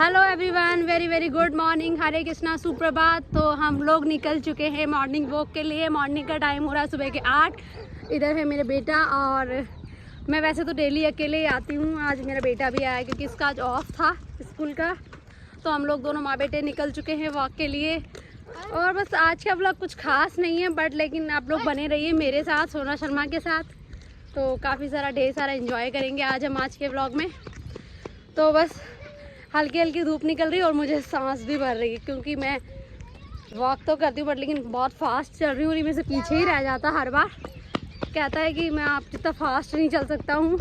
Hello everyone, very very good morning, Hare Krishna, सुप्रभात। तो हम लोग निकल चुके हैं मॉर्निंग वॉक के लिए। मॉर्निंग का टाइम हो रहा है सुबह के 8। इधर है मेरे बेटा और मैं वैसे तो डेली अकेले ही आती हूँ। आज मेरा बेटा भी आया क्योंकि इसका आज ऑफ था स्कूल का। तो हम लोग दोनों माँ बेटे निकल चुके हैं वॉक के लिए। और बस आज का व्लॉग कुछ खास नहीं है, बट लेकिन आप लोग बने रहिए मेरे साथ, सोना शर्मा के साथ। तो काफ़ी सारा ढेर सारा एंजॉय करेंगे आज के व्लॉग में। तो बस हल्की हल्की धूप निकल रही है और मुझे सांस भी भर रही है क्योंकि मैं वॉक तो करती हूँ बट लेकिन बहुत फास्ट चल रही हूँ। मेरे से पीछे ही रह जाता हर बार, कहता है कि मैं आप जितना फास्ट नहीं चल सकता हूँ।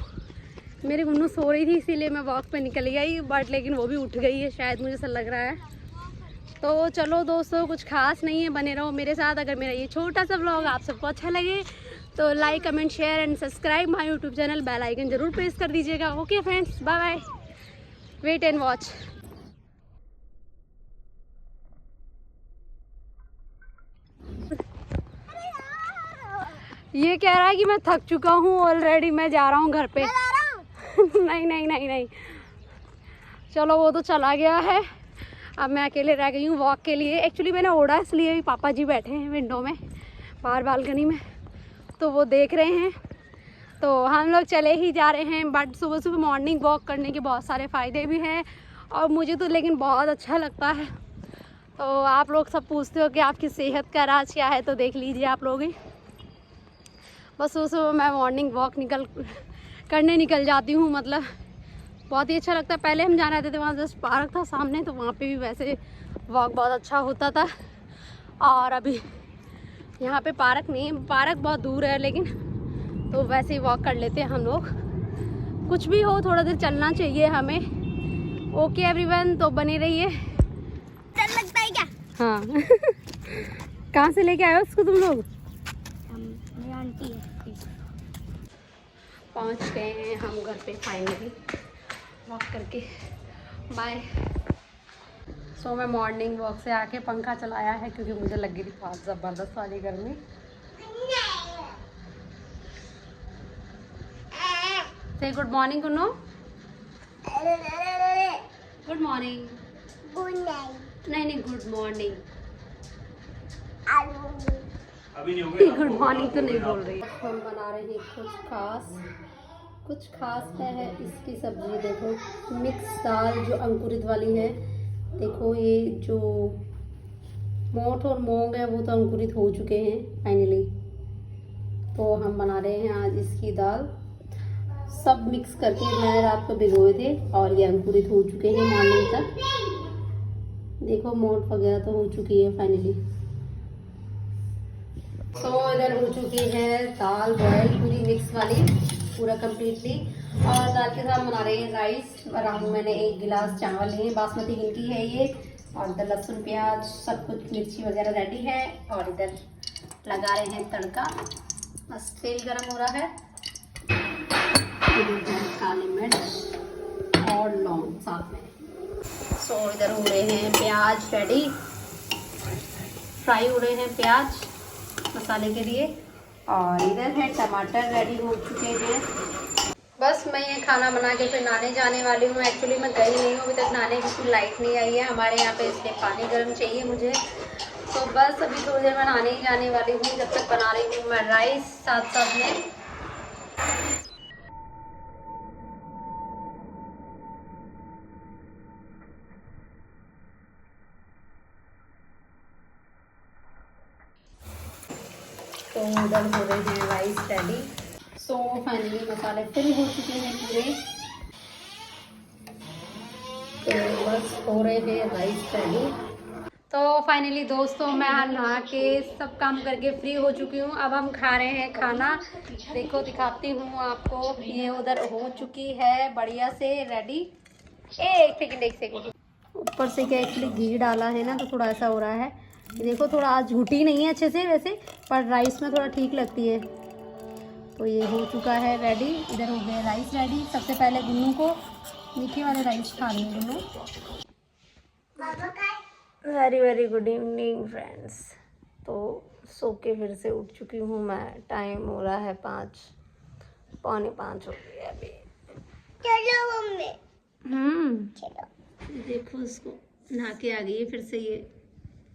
मेरी गुन्नू सो रही थी इसीलिए मैं वॉक पे निकल गई, बट लेकिन वो भी उठ गई है शायद, मुझे ऐसा लग रहा है। तो चलो दोस्तों, कुछ खास नहीं है, बने रहो मेरे साथ। अगर मेरा ये छोटा सा व्लॉग आप सबको अच्छा लगे तो like, comment, share and subscribe my YouTube channel. Bell icon जरूर प्रेस कर दीजिएगा। Okay friends, bye bye, wait and watch. ये कह रहा है कि मैं थक चुका हूँ ऑलरेडी, मैं जा रहा हूँ घर पे। नहीं नहीं नहीं नहीं, चलो वो तो चला गया है, अब मैं अकेले रह गई हूँ वॉक के लिए। एक्चुअली मैंने ओढ़ा इसलिए, भी पापा जी बैठे हैं विंडो में बाहर बालकनी में, तो वो देख रहे हैं। तो हम लोग चले ही जा रहे हैं। बट सुबह सुबह मॉर्निंग वॉक करने के बहुत सारे फ़ायदे भी हैं और मुझे तो लेकिन बहुत अच्छा लगता है। तो आप लोग सब पूछते हो कि आपकी सेहत का राज क्या है, तो देख लीजिए आप लोग ही। बस सुबह सुबह मैं मॉर्निंग वॉक करने निकल जाती हूँ, मतलब बहुत ही अच्छा लगता है। पहले हम जाने आते थे, वहाँ जस्ट पार्क था सामने, तो वहाँ पे भी वैसे वॉक बहुत अच्छा होता था। और अभी यहाँ पे पार्क नहीं है, पार्क बहुत दूर है, लेकिन तो वैसे ही वॉक कर लेते हैं हम लोग। कुछ भी हो, थोड़ा देर चलना चाहिए हमें। ओके एवरीवन, तो बने रहिए। डर लगता है क्या? हाँ। कहाँ से लेके आए हो उसको तुम लोग? मेरी आंटी है। पहुँच गए हैं हम घर पे फाइनली वॉक करके। बाय। सो मैं मॉर्निंग वॉक से आके पंखा चलाया है क्योंकि मुझे लगी थी बहुत ज़बरदस्त वाली गर्मी। से good morning Kunnu. Good morning. Good night. नहीं नहीं, गुड मॉर्निंग। अभी नहीं होगा। गुड मॉर्निंग तो नहीं बोल रही। हम बना रहे हैं कुछ खास है इसकी सब्जी। देखो मिक्स दाल जो अंकुरित वाली है, देखो ये जो मोठ और मूंग है वो तो अंकुरित हो चुके हैं फाइनली। तो हम बना रहे हैं आज इसकी दाल। सब मिक्स करके मैंने रात को भिगोए थे और ये अंकुरित हो चुके हैं मॉर्निंग तक। देखो मोठ वगैरह तो हो चुकी है फाइनली। तो इधर हो चुकी है दाल बॉयल पूरी मिक्स वाली, पूरा कम्प्लीटली। और दाल के साथ बना रहे हैं राइस। अराउंड मैंने 1 गिलास चावल लिए, बासमती गिनती है ये। और इधर लहसुन प्याज सब कुछ मिर्ची वगैरह रेडी है। और इधर लगा रहे हैं तड़का, बस तेल गरम हो रहा है। इधर है काली मिर्च और लौंग साथ में। सो इधर हो रहे हैं प्याज रेडी, फ्राई हो रहे हैं प्याज मसाले के लिए। और इधर है टमाटर रेडी हो चुके हैं। बस मैं ये खाना बना के फिर नहाने जाने वाली हूँ। एक्चुअली मैं गई नहीं हूँ अभी तक नहाने क्योंकि लाइट नहीं आई है हमारे यहाँ पे, इसलिए पानी गर्म चाहिए मुझे। तो बस अभी थोड़ी देर में नहाने ही जाने वाली हूँ। जब तक बना रही हूँ मैं राइस साथ साथ में। तो उधर हो रहे हैं राइस रेडी। सो फाइनली मसाले फिल हो चुके हैं पूरे, तो बस हो रहे हैं राइस रेडी। तो फाइनली दोस्तों मैं नहा के सब काम करके फ्री हो चुकी हूँ। अब हम खा रहे हैं खाना। देखो दिखाती हूँ आपको, ये उधर हो चुकी है बढ़िया से रेडी। एक सेकंड, ऊपर से क्या एक्चुअली घी डाला है ना, तो थोड़ा ऐसा हो रहा है। देखो थोड़ा आज झूठी नहीं है अच्छे से वैसे, पर राइस में थोड़ा ठीक लगती है। तो ये हो चुका है रेडी। इधर हो गया राइस रेडी। सबसे पहले गुन्नू को मीठे वाले राइस खा रही हूँ Gunnu. Very very good evening friends. तो सो के फिर से उठ चुकी हूँ मैं। टाइम हो रहा है 5, पौने 5 हो गया अभी। चलो मम्मी, चलो। देखो उसको नहा के आ गई है, फिर से ये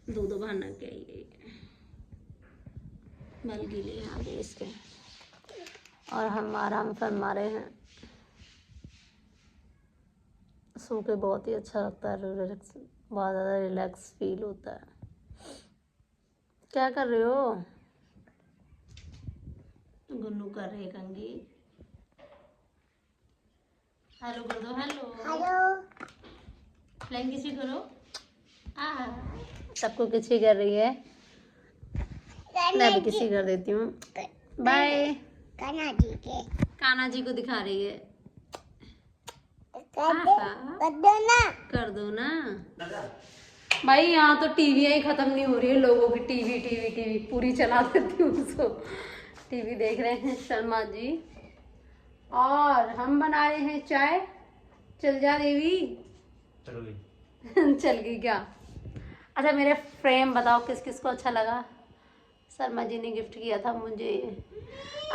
दो बार नहा के आई है, बाल गीले आ गए इसके। और हम आराम फरमा रहे हैं, सो के बहुत ही अच्छा लगता है, रिलैक्स, बहुत ज़्यादा रिलैक्स फील होता है। क्या कर रहे हो? गुन्नू कर रहे कंगी। हेलो कर दो, हेलो हेलो फ्लाइंग किसी करो। सबको किसी कर रही है, मैं भी किसी कर देती हूँ। बाय। कान्हा जी को दिखा रही है। कर दो ना भाई, यहाँ तो टीवियाँ ही खत्म नहीं हो रही है लोगों की। टीवी टीवी टीवी पूरी चला देती हूँ उसको। टीवी देख रहे हैं शर्मा जी, और हम बना रहे हैं चाय। चल जा देवी। चलो गई। चल गई क्या? अच्छा मेरे फ्रेम बताओ किस किस को अच्छा लगा। शर्मा जी ने गिफ्ट किया था मुझे।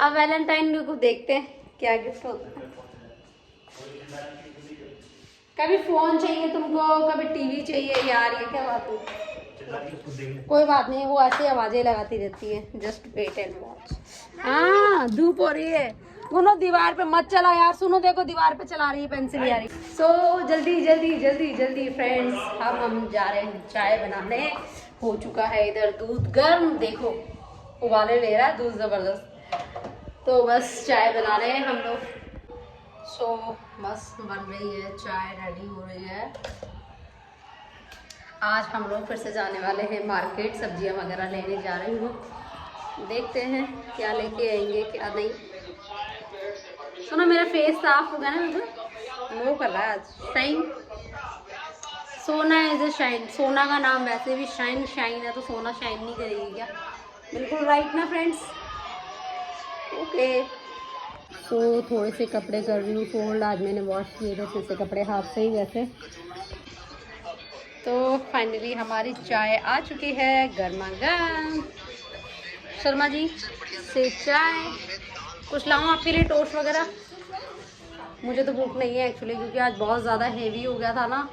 अब वैलेंटाइन डे को देखते हैं क्या गिफ्ट होता है। कभी फोन चाहिए तुमको, कभी टीवी चाहिए। यार ये क्या बात है? कोई बात नहीं, वो ऐसी आवाजें लगाती रहती है। Just wait and watch. हाँ धूप हो रही है। सुनो दीवार पे मत चला यार, सुनो देखो दीवार पे चला रही है पेंसिल यारी। सो जल्दी जल्दी जल्दी जल्दी फ्रेंड्स, हम जा रहे हैं चाय बनाने। हो चुका है इधर दूध गर्म, देखो उबाले ले रहा है दूध जबरदस्त। तो बस चाय बना रहे हैं हम लोग। सो बस बन रही है चाय, रेडी हो रही है। आज हम लोग फिर से जाने वाले हैं मार्केट, सब्जियां वगैरह लेने जा रही हूँ। देखते हैं क्या लेके आएंगे क्या नहीं। सुनो मेरा फेस साफ हो गया ना, मुझे वो कर रहा है आज शाइन। सोना इज ए शाइन, सोना का नाम वैसे भी शाइन शाइन है, तो सोना शाइन नहीं करेगी क्या? बिल्कुल राइट ना फ्रेंड्स? ओके। तो थोड़े से कपड़े कर रही हूँ फोल्ड, आज मैंने वॉश किए थे फिर से कपड़े हाथ से ही वैसे। तो फाइनली हमारी चाय आ चुकी है गर्मा गर्म। शर्मा जी से चाय। कुछ लाऊं आपके लिए टोस्ट वगैरह? मुझे तो भूख नहीं है एक्चुअली, क्योंकि आज बहुत ज़्यादा हेवी हो गया था ना।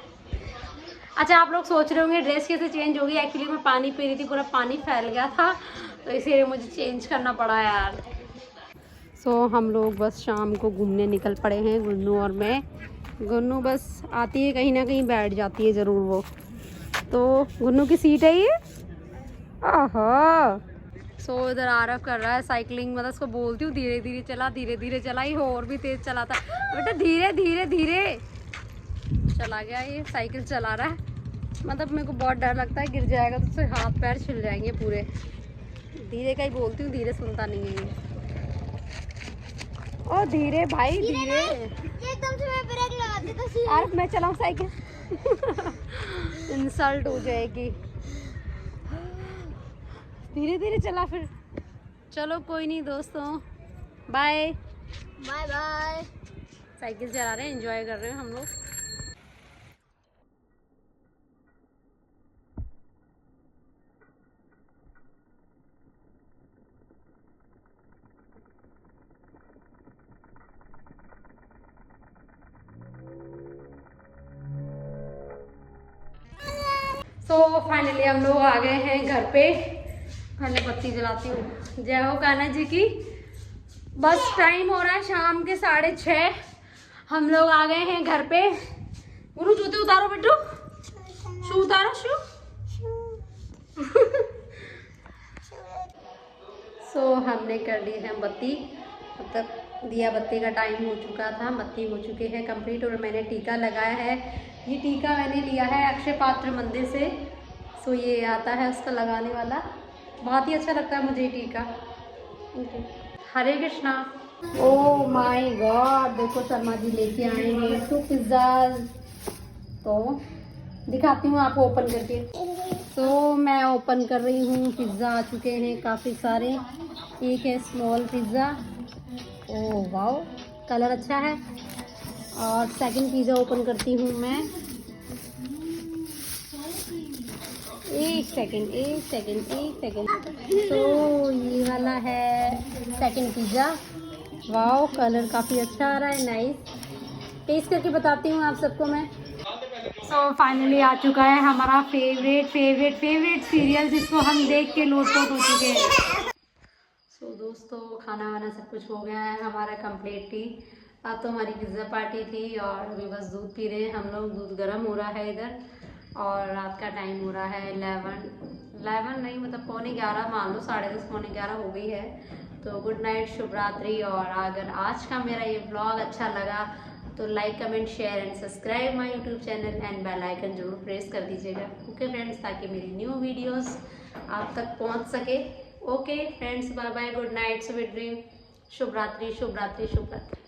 अच्छा आप लोग सोच रहे होंगे ड्रेस कैसे चेंज होगी। एक्चुअली मैं पानी पी रही थी, पूरा पानी फैल गया था, तो इसीलिए मुझे चेंज करना पड़ा यार। सो हम लोग बस शाम को घूमने निकल पड़े हैं, गुन्नू और मैं। गुन्नू बस आती है कहीं ना कहीं बैठ जाती है ज़रूर वो। तो गुन्नू की सीट है ये। आहा। सो इधर आरव कर रहा है साइकिलिंग, मतलब उसको बोलती हूँ धीरे धीरे चला, धीरे धीरे चला। ये और भी तेज़ चलाता है बेटा, धीरे धीरे धीरे। चला गया ये, साइकिल चला रहा है। मतलब मेरे को बहुत डर लगता है गिर जाएगा तो उससे हाथ पैर छिल जाएंगे पूरे। धीरे का ही बोलती हूँ, धीरे सुनता नहीं है ये। ओ धीरे भाई धीरे। एकदम से मैं ब्रेक लगा देता हूं। यार मैं चलाऊं साइकिल? इंसल्ट हो जाएगी। धीरे धीरे चला फिर। चलो कोई नहीं दोस्तों, बाय बाय बाय। साइकिल चला रहे हैं, एंजॉय कर रहे हैं हम लोग। तो फाइनली हम लोग आ गए हैं घर पे। पहले बत्ती जलाती हूँ। जय हो कान्हा जी की। बस टाइम हो रहा है शाम के 6:30। हम लोग आ गए हैं घर पे। गुरु जूते उतारो बेटू, शू उतारो शू। सो हमने कर ली है बत्ती, मतलब दिया बत्ती का टाइम हो चुका था। बत्ती हो चुकी है कंप्लीट, और मैंने टीका लगाया है। ये टीका मैंने लिया है अक्षय पात्र मंदिर से। सो ये आता है उसका लगाने वाला, बहुत ही अच्छा लगता है मुझे ये टीका। हरे कृष्णा। ओ माय गॉड, देखो शर्मा जी लेके आए हैं 2 पिज्ज़ा। तो दिखाती हूँ आपको ओपन करके। तो मैं ओपन कर रही हूँ। पिज़्ज़ा आ चुके हैं काफ़ी सारे। एक है small pizza. Oh wow, colour अच्छा है। और सेकंड पिज़्ज़ा ओपन करती हूँ मैं। एक सेकंड। तो ये वाला है सेकंड पिज़्ज़ा। वाओ, कलर काफ़ी अच्छा आ रहा है, नाइस। टेस्ट करके बताती हूँ आप सबको मैं। सो फाइनली आ चुका है हमारा फेवरेट सीरियल जिसको हम देख के लोटपोट हो चुके हैं। सो दोस्तों खाना वाना सब कुछ हो गया है हमारा कम्प्लीटली। अब तो हमारी पिज़्ज़ा पार्टी थी और अभी बस दूध पी रहे हैं हम लोग। दूध गर्म हो रहा है इधर और रात का टाइम हो रहा है 11 नहीं मतलब 11:15 मान लो, 10:30 11 हो गई है। तो गुड नाइट, शुभ रात्रि। और अगर आज का मेरा ये ब्लॉग अच्छा लगा तो like comment share and subscribe my YouTube channel and bell icon जरूर प्रेस कर दीजिएगा। ओके फ्रेंड्स, ताकि मेरी न्यू वीडियोस आप तक पहुंच सके। Okay friends, bye bye, good night, sweet dream, शुभ रात्रि, शुभ रात्रि, शुभ रात्रि।